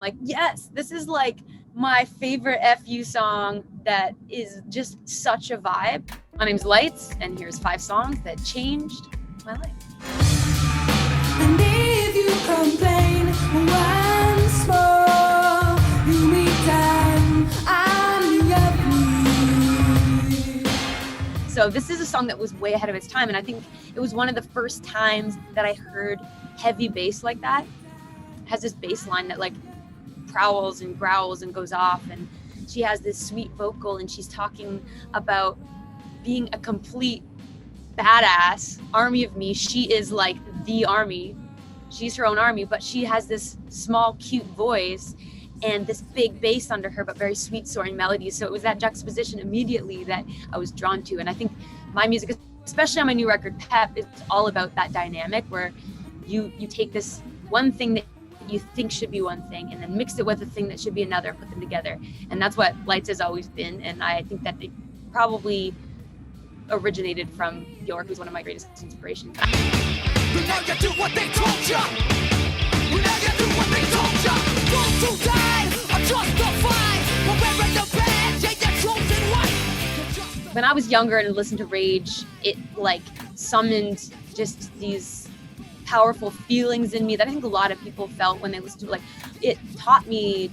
like, yes, this is like my favorite FU song that is just such a vibe. My name's Lights, and here's 5 songs that changed my life. And if you complain once more, you meet time, I'm the FU. So this is a song that was way ahead of its time, and I think it was one of the first times that I heard heavy bass like that. It has this bass line that like prowls and growls and goes off, and she has this sweet vocal, and she's talking about being a complete badass, army of me. She is like the army. She's her own army, but she has this small, cute voice and this big bass under her, but very sweet, soaring melodies. So it was that juxtaposition immediately that I was drawn to. And I think my music, especially on my new record, Pep, is all about that dynamic where you take this one thing that you think should be one thing and then mix it with a thing that should be another, put them together. And that's what Lights has always been. And I think that it probably originated from Bjork, who's one of my greatest inspirations. When I was younger and listened to Rage, it like summoned just these powerful feelings in me that I think a lot of people felt when they listened to it. Like, it taught me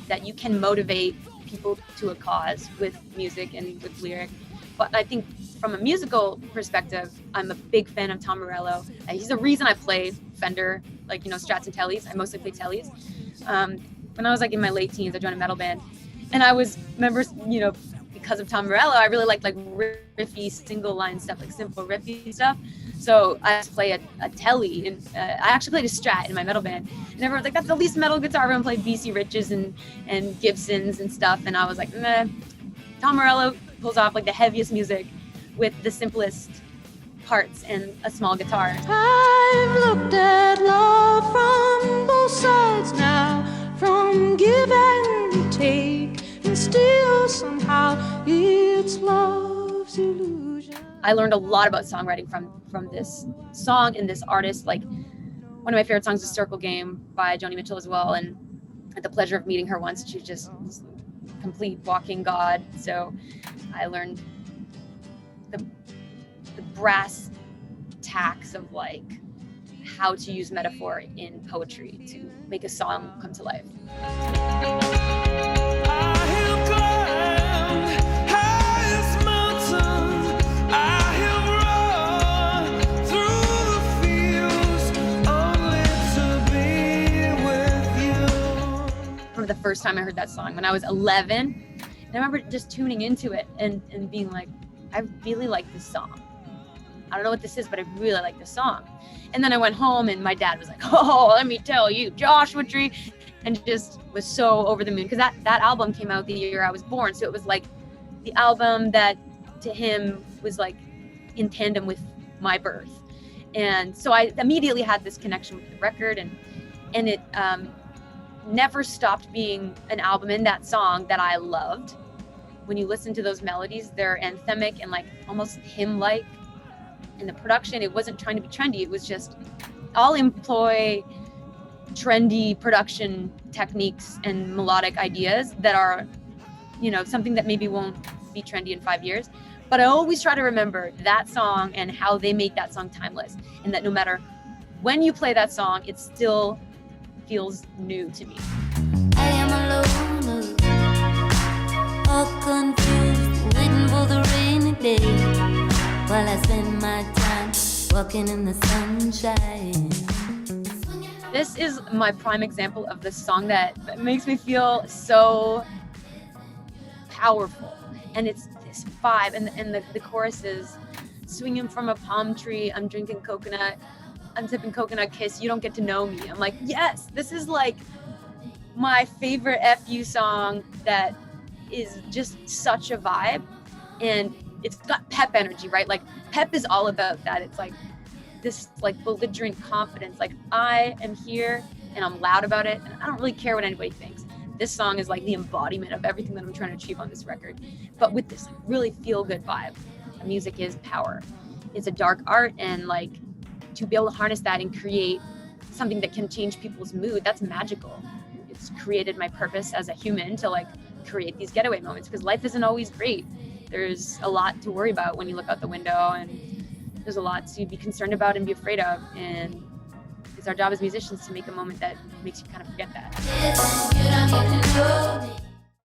that you can motivate people to a cause with music and with lyric. But I think from a musical perspective, I'm a big fan of Tom Morello. He's the reason I play Fender, like, you know, Strats and Tellys. I mostly play Tellys. When I was like in my late teens, I joined a metal band, and I remember, you know, because of Tom Morello, I really liked like riffy single line stuff, like simple riffy stuff. So I just play a Telly, and I actually played a Strat in my metal band. And everyone's like, that's the least metal guitar. Everyone played BC Riches and Gibsons and stuff. And I was like, nah. Tom Morello pulls off like the heaviest music with the simplest parts and a small guitar. I've looked at love from both sides now, from give and take, and still somehow it's love's illusion. I learned a lot about songwriting from this song and this artist. Like, one of my favorite songs is Circle Game by Joni Mitchell as well, and I had the pleasure of meeting her once. She's just complete walking god. So I learned the brass tacks of like how to use metaphor in poetry to make a song come to life. The first time I heard that song when I was 11, and I remember just tuning into it and being like, I really like this song. I don't know what this is, but I really like this song. And then I went home and my dad was like, oh, let me tell you, Joshua Tree, and just was so over the moon, because that album came out the year I was born. So it was like the album that to him was like in tandem with my birth. And so I immediately had this connection with the record, and it never stopped being an album in that song that I loved. When you listen to those melodies, they're anthemic and like almost hymn-like. In the production, it wasn't trying to be trendy. It was just, I'll employ trendy production techniques and melodic ideas that are, you know, something that maybe won't be trendy in 5 years. But I always try to remember that song and how they make that song timeless. And that no matter when you play that song, it still feels new to me. I am alone, all confused, waiting for the rainy day, while I spend my time walking in the sunshine. This is my prime example of the song that makes me feel so powerful. And it's this vibe, and the chorus is swinging from a palm tree, I'm drinking coconut, I'm sipping coconut kiss, you don't get to know me. I'm like, yes, this is like my favorite FU song that is just such a vibe. And it's got pep energy, right? Like, pep is all about that. It's like this like belligerent confidence. Like, I am here and I'm loud about it, and I don't really care what anybody thinks. This song is like the embodiment of everything that I'm trying to achieve on this record, but with this like really feel-good vibe. The music is power. It's a dark art, and like to be able to harness that and create something that can change people's mood, that's magical. it's created my purpose as a human to like create these getaway moments, because life isn't always great. There's a lot to worry about when you look out the window, and there's a lot to be concerned about and be afraid of, and it's our job as musicians to make a moment that makes you kind of forget that.